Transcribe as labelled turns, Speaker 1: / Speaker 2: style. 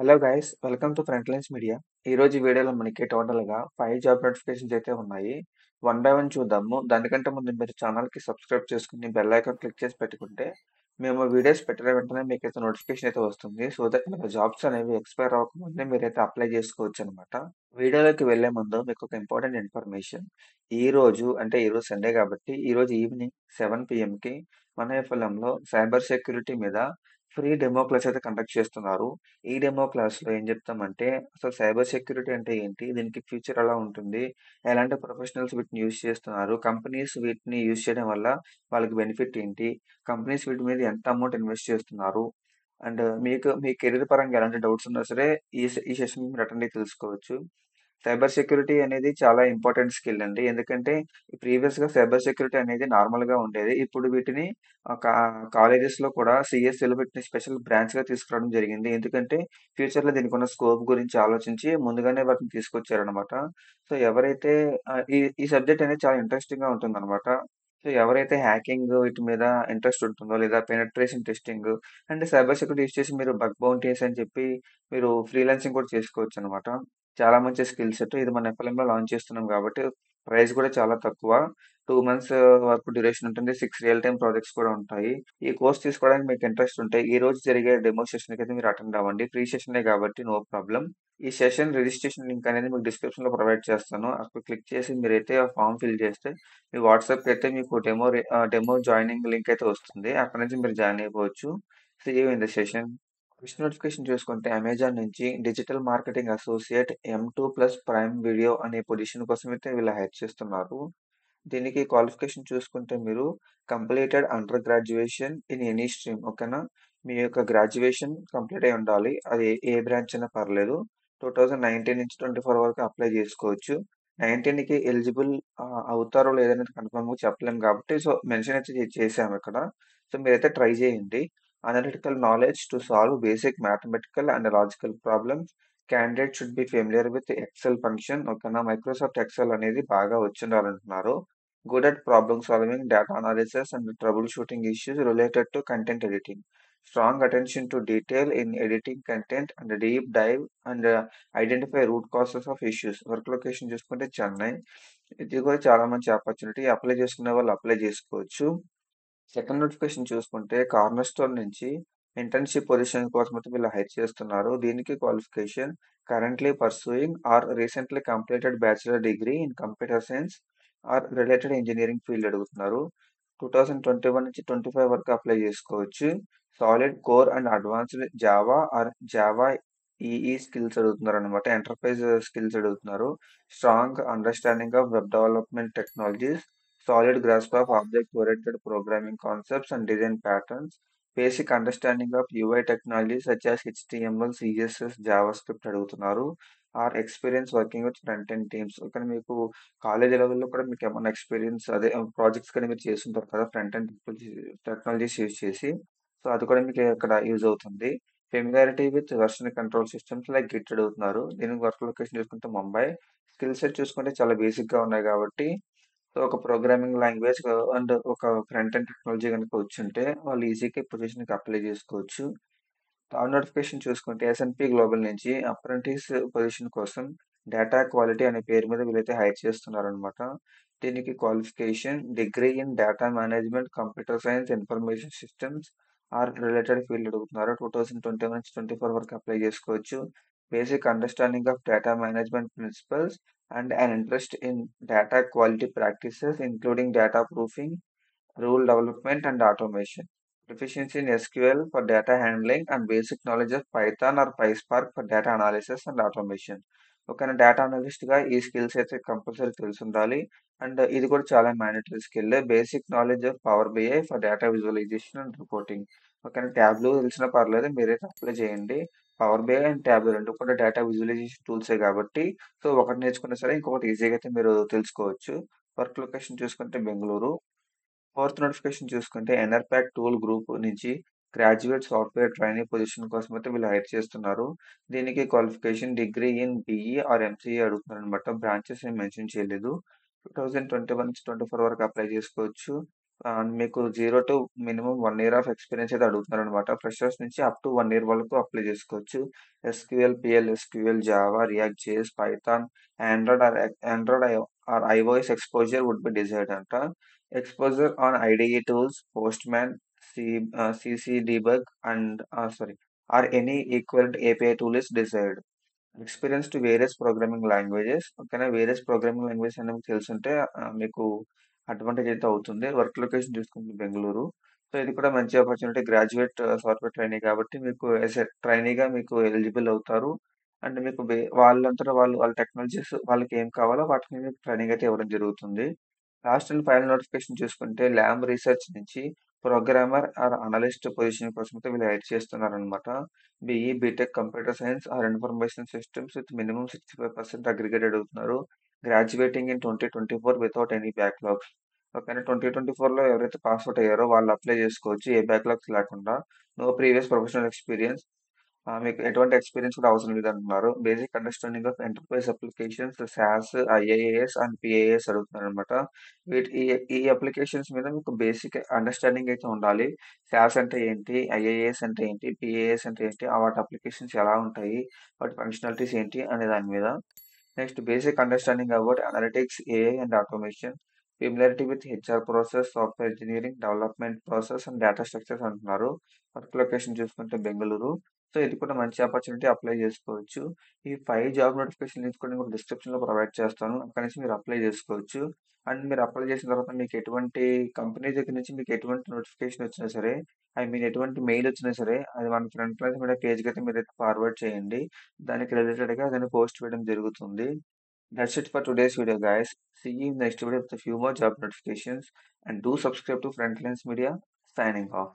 Speaker 1: Hello guys, welcome to Frontlines media. ఈ రోజు ఈ వీడియోలో మనకి టోటల్గా 5 జాబ్ నోటిఫికేషన్స్ అయితే ఉన్నాయి. వన్ బై వన్ చూద్దాము. దానికంటే ముందు మీరు ఛానల్కి సబ్స్క్రైబ్ చేసుకుని బెల్ ఐకాన్ క్లిక్ చేసి పెట్టుకుంటే మేము వీడియోస్ పెట్టిన వెంటనే మీకైతే నోటిఫికేషన్ అయితే వస్తుంది. సో దట్ మీకు జాబ్స్ అనేవి ఎక్స్పైర్ అవ్వకముందే మీరైతే అప్లై చేసుకోవచ్చు అనమాట. వీడియోలోకి వెళ్లే ముందు మీకు ఒక ఇంపార్టెంట్ ఇన్ఫర్మేషన్. ఈ రోజు సండే కాబట్టి ఈ రోజు ఈవినింగ్ 7 పిఎంకి మన ఎఫ్ఎల్ఎంలో సైబర్ సెక్యూరిటీ మీద ఫ్రీ డెమో క్లాస్ అయితే కండక్ట్ చేస్తున్నారు. ఈ డెమో క్లాస్‌లో ఏం చెప్తామంటే, అసలు సైబర్ సెక్యూరిటీ అంటే ఏంటి? దీనికి ఫ్యూచర్ ఎలా ఉంటుంది? ఎలాంటి ప్రొఫెషనల్స్ వీటిని యూజ్ చేస్తున్నారు? కంపెనీస్ వీటిని యూజ్ చేయడం వల్ల వాళ్ళకి బెనిఫిట్ ఏంటి? కంపెనీస్ వీటి మీద ఎంత అమౌంట్ ఇన్వెస్ట్ చేస్తున్నారు? అండ్ మీకు మీ కెరీర్ పరంగా ఎలాంటి డౌట్స్ ఉన్నా సరే ఈ సెషన్ మీరు అటెండ్ అయ్యి తెలుసుకోవచ్చు. సైబర్ సెక్యూరిటీ అనేది చాలా ఇంపార్టెంట్ స్కిల్ అండి. ఎందుకంటే ప్రీవియస్‌గా సైబర్ సెక్యూరిటీ అనేది నార్మల్‌గా ఉండేది. ఇప్పుడు వీటిని కాలేజెస్‌లో కూడా సీఎస్‌ఈలో వీటిని స్పెషల్ బ్రాంచ్‌గా తీసుకురావడం జరిగింది. ఎందుకంటే ఫ్యూచర్‌లో దీనికున్న స్కోప్ గురించి ఆలోచించి ముందుగానే వాటిని తీసుకొచ్చారనమాట. సో, ఎవరైతే ఈ సబ్జెక్ట్ అనేది చాలా ఇంట్రెస్టింగ్‌గా ఉంటుందనమాట. సో, ఎవరైతే హ్యాకింగ్ వీటి మీద ఇంట్రెస్ట్ ఉంటుందో లేదా పెనెట్రేషన్ టెస్టింగ్ అంటే సైబర్ సెక్యూరిటీ యూజ్ చేసి మీరు బగ్ బౌంటీస్ అని చెప్పి మీరు ఫ్రీలాన్సింగ్ కూడా చేసుకోవచ్చనమాట. చాలా మంచి స్కిల్ సెట్. ఇది మన ఎఫ్ఎల్ఎంలో లాంచ్ చేస్తున్నాం కాబట్టి ప్రైస్ కూడా చాలా తక్కువ. 2 మంత్స్ వరకు డ్యూరేషన్ ఉంటుంది. 6 రియల్ టైమ్ ప్రాజెక్ట్స్ కూడా ఉంటాయి. ఈ కోర్స్ తీసుకోవడానికి మీకు ఇంట్రెస్ట్ ఉంటే ఈ రోజు జరిగే డెమో సెషన్‌కి అయితే మీరు అటెండ్ అవ్వండి. ఫ్రీ సెషనే కాబట్టి నో ప్రాబ్లమ్. ఈ సెషన్ రిజిస్ట్రేషన్ లింక్ అనేది మీకు డిస్క్రిప్షన్‌లో ప్రొవైడ్ చేస్తాను. అక్కడ క్లిక్ చేసి మీరైతే ఆ ఫార్మ్ ఫిల్ చేస్తే మీ వాట్సాప్‌కి అయితే మీకు డెమో జాయినింగ్ లింక్ అయితే వస్తుంది. అక్కడి నుంచి మీరు జాయిన్ అయిపోవచ్చు. See you in the session. First notification చూసుకుంటే అమెజాన్ నుంచి digital marketing associate M2+ prime video అనే పొజిషన్ కోసం అయితే వీళ్ళు హైర్ చేస్తున్నారు. దీనికి క్వాలిఫికేషన్ చూసుకుంటే మీరు completed under graduation in any stream, ఓకేనా? మీ యొక్క గ్రాడ్యుయేషన్ కంప్లీట్ అయి ఉండాలి. అది ఏ బ్రాంచ్ అయినా పర్లేదు. 2019 నుంచి 24 వరకు అప్లై చేసుకోవచ్చు. 19కి ఎలిజిబుల్ అవుతారో లేదనేది కన్ఫర్మ్‌గా చెప్పలేము కాబట్టి సో మెన్షన్ అయితే చేసాము ఇక్కడ. సో మీరైతే ట్రై చేయండి. Analytical knowledge to solve basic mathematical and logical problems. Candidate should be familiar with Excel function, ఓకేనా? మైక్రోసాఫ్ట్ ఎక్సెల్ అనేది బాగా వచ్చిండాలంటున్నారు. Good at problem solving, data analysis and troubleshooting issues related to content editing. Strong attention to detail in editing content and deep dive and identify root causes of issues. Work location చూసుకుంటే చెన్నై. ఇది కూడా చాలా మంచి opportunity. Apply చేసుకునే వాళ్ళు apply చేసుకోవచ్చు. Second notification చూసుకుంటే corner store నుంచి ఇంటర్న్‌షిప్ పొజిషన్ కోసం అయితే వీళ్ళు హైర్ చేస్తున్నారు. దీనికి qualification currently pursuing or recently completed bachelor degree in computer science or related engineering field అడుగుతున్నారు. 2021 నుంచి 25 వరకు అప్లై చేసుకోవచ్చు. Solid core and advanced Java or Java EE skills అడుగుతున్నారనమాట. ఎంటర్ప్రైజ్ స్కిల్స్ అడుగుతున్నారు. Strong understanding of web development technologies, solid grasp of object oriented programming concepts and design patterns, basic understanding of UI technology such as HTML, CSS, JavaScript అడుగుతున్నారు. Or experience working with front end teams. కానీ మీకు college లెవెల్‌లో కూడా మీకేమన్నా experience అదే projects కానీ మీరు చేసుంటారు కదా! ఫ్రంట్ ఎండ్ టెక్నాలజీస్ యూజ్ చేసి. సో, అది కూడా మీకు ఇక్కడ యూజ్ అవుతుంది. Familiarity with version control systems like Git అడుగుతున్నారు. దీనికి వర్క్ లొకేషన్ చూసుకుంటే ముంబై. స్కిల్ సెట్ చూసుకుంటే చాలా బేసిక్‌గా ఉన్నాయి కాబట్టి సో, ఒక ప్రోగ్రామింగ్ లాంగ్వేజ్ అండ్ ఒక ఫ్రంట్ ఎండ్ టెక్నాలజీ గనుక వచ్చుంటే వాళ్ళు ఈజీగా ఈ పొజిషన్‌కి అప్లై చేసుకోవచ్చు. థర్డ్ నోటిఫికేషన్ చూసుకుంటే ఎస్ఎన్‌పి గ్లోబల్ నుంచి అప్రెంటిస్ పొజిషన్ కోసం డేటా క్వాలిటీ అనే పేరు మీద వీళ్ళైతే హైర్ చేస్తున్నారనమాట. దీనికి qualification degree in data management, computer science, information systems or related field అడుగుతున్నారు. 2021 నుంచి 24 వరకు అప్లై చేసుకోవచ్చు. Basic understanding of data management principles and an interest in data quality practices including data proofing, rule development and automation. Proficiency in SQL for data handling and basic knowledge of Python or PySpark for data analysis and automation. ఒక data అనలిస్ట్‌గా ఈ skills అయితే compulsory తెలిసుండాలి. And ఇది కూడా చాలా mandatory skill. Basic knowledge of power BI for data visualisation and reporting. ఓకేనా? ట్యాబ్‌లో తెలిసినా పర్లేదు. మీరైతే అప్లై చేయండి. పవర్ బిఐ అండ్ ట్యాబ్‌లో 2 కూడా డేటా విజువలైజేషన్ టూల్సే కాబట్టి సో, ఒకటి నేర్చుకున్నా సరే ఇంకొకటి ఈజీగా అయితే మీరు తెలుసుకోవచ్చు. వర్క్ లొకేషన్ చూసుకుంటే బెంగుళూరు. ఫోర్త్ నోటిఫికేషన్ చూసుకుంటే ఎనర్పాక్ టూల్ గ్రూప్ నుంచి గ్రాడ్యుయేట్ సాఫ్ట్వేర్ ట్రైనీ పొజిషన్ కోసం అయితే వీళ్ళు హైర్ చేస్తున్నారు. దీనికి qualification degree in BE or MCA అడుగుతున్నారనమాట. బ్రాంచెస్ ఏం మెన్షన్ చేయలేదు. 2021 నుంచి 24 వరకు అప్లై చేసుకోవచ్చు. మీకు 0 to minimum 1 year of experience అయితే అడుగుతున్నారనమాట. ఫ్రెషర్స్ నుంచి అప్ టు 1 ఇయర్ వరకు అప్లై చేసుకోవచ్చు. SQL, PL/SQL, Java, React JS, Python, Android iOS exposure would be desired అంట. Exposure on IDE tools, Postman, C CC debug and sorry or any equivalent API tool is desired. Experience to various programming languages. ఓకేనా. Various programming languages అనేవి తెలిసుంటే మీకు advantage అయితే అవుతుంది. Work location చూసుకుంటే Bengaluru. So, ఇది కూడా మంచి ఆపర్చునిటీ. గ్రాడ్యుయేట్ సాఫ్ట్‌వేర్ ట్రైనీ కాబట్టి మీకు యాస్ ఎ ట్రైనీగా మీకు ఎలిజిబుల్ అవుతారు. అండ్ మీకు వాళ్ళంతట వాళ్ళ టెక్నాలజీస్ వాళ్ళకి ఏం కావాలో వాటిని మీకు ట్రైనింగ్ అయితే ఇవ్వడం జరుగుతుంది. లాస్ట్ అండ్ ఫైనల్ నోటిఫికేషన్ చూసుకుంటే ల్యాబ్ రీసెర్చ్ నుంచి ప్రోగ్రామర్ ఆర్ అనలిస్ట్ పొజిషన్ కోసం అయితే వీళ్ళు హైర్ చేస్తున్నారనమాట. BE, BTech, computer science or information systems with minimum 65% aggregate అడుగుతున్నారు. Graduating in 2024 without any backlogs. ఓకేనా. 2024లో ఎవరైతే పాస్ ఔట్ అయ్యారో వాళ్ళు అప్లై చేసుకోవచ్చు. ఏ బ్యాక్‌లాగ్స్ లేకుండా. No previous professional experience. మీకు ఎటువంటి ఎక్స్‌పీరియన్స్ కూడా అవసరం లేదంటున్నారు. Basic understanding of enterprise applications, SaaS, IaaS and పీఏఎస్ అడుగుతున్నారనమాట. వీటి ఈ ఈ అప్లికేషన్స్ మీద మీకు బేసిక్ అండర్‌స్టాండింగ్ అయితే ఉండాలి. సాస్ అంటే ఏంటి? ఐఏఎస్ అంటే ఏంటి? పీఏఎస్ అంటే ఏంటి? వాటి అప్లికేషన్స్ ఎలా ఉంటాయి? వాటి ఫంక్షనాలిటీస్ ఏంటి? అనే దాని మీద. Next basic understanding about analytics, AI and automation. Familiarity with HR process, software engineering, development process and data structures అంటున్నారు. వర్క్ లొకేషన్ చూసుకుంటే బెంగుళూరు. సో, ఇది కూడా మంచి ఆపర్చునిటీ. అప్లై చేసుకోవచ్చు. ఈ 5 జాబ్ నోటిఫికేషన్ లింక్స్ కూడా నేను డిస్క్రిప్షన్‌లో ప్రొవైడ్ చేస్తాను. అక్కడి నుంచి మీరు అప్లై చేసుకోవచ్చు. అండ్ మీరు అప్లై చేసిన తర్వాత మీకు ఎటువంటి కంపెనీ దగ్గర నుంచి మీకు ఎటువంటి నోటిఫికేషన్ వచ్చినా సరే, ఐ మీన్ ఎటువంటి మెయిల్ వచ్చినా సరే, అది మన ఫ్రంట్ లైన్స్ మీడియా పేజ్‌కి అయితే మీరైతే ఫార్వర్డ్ చేయండి. దానికి రిలేటెడ్‌గా దాన్ని పోస్ట్ చేయడం జరుగుతుంది. That's it for today's video, guys. See you in the next video with a few more job notifications. And do subscribe to Frontlines Media. Signing off.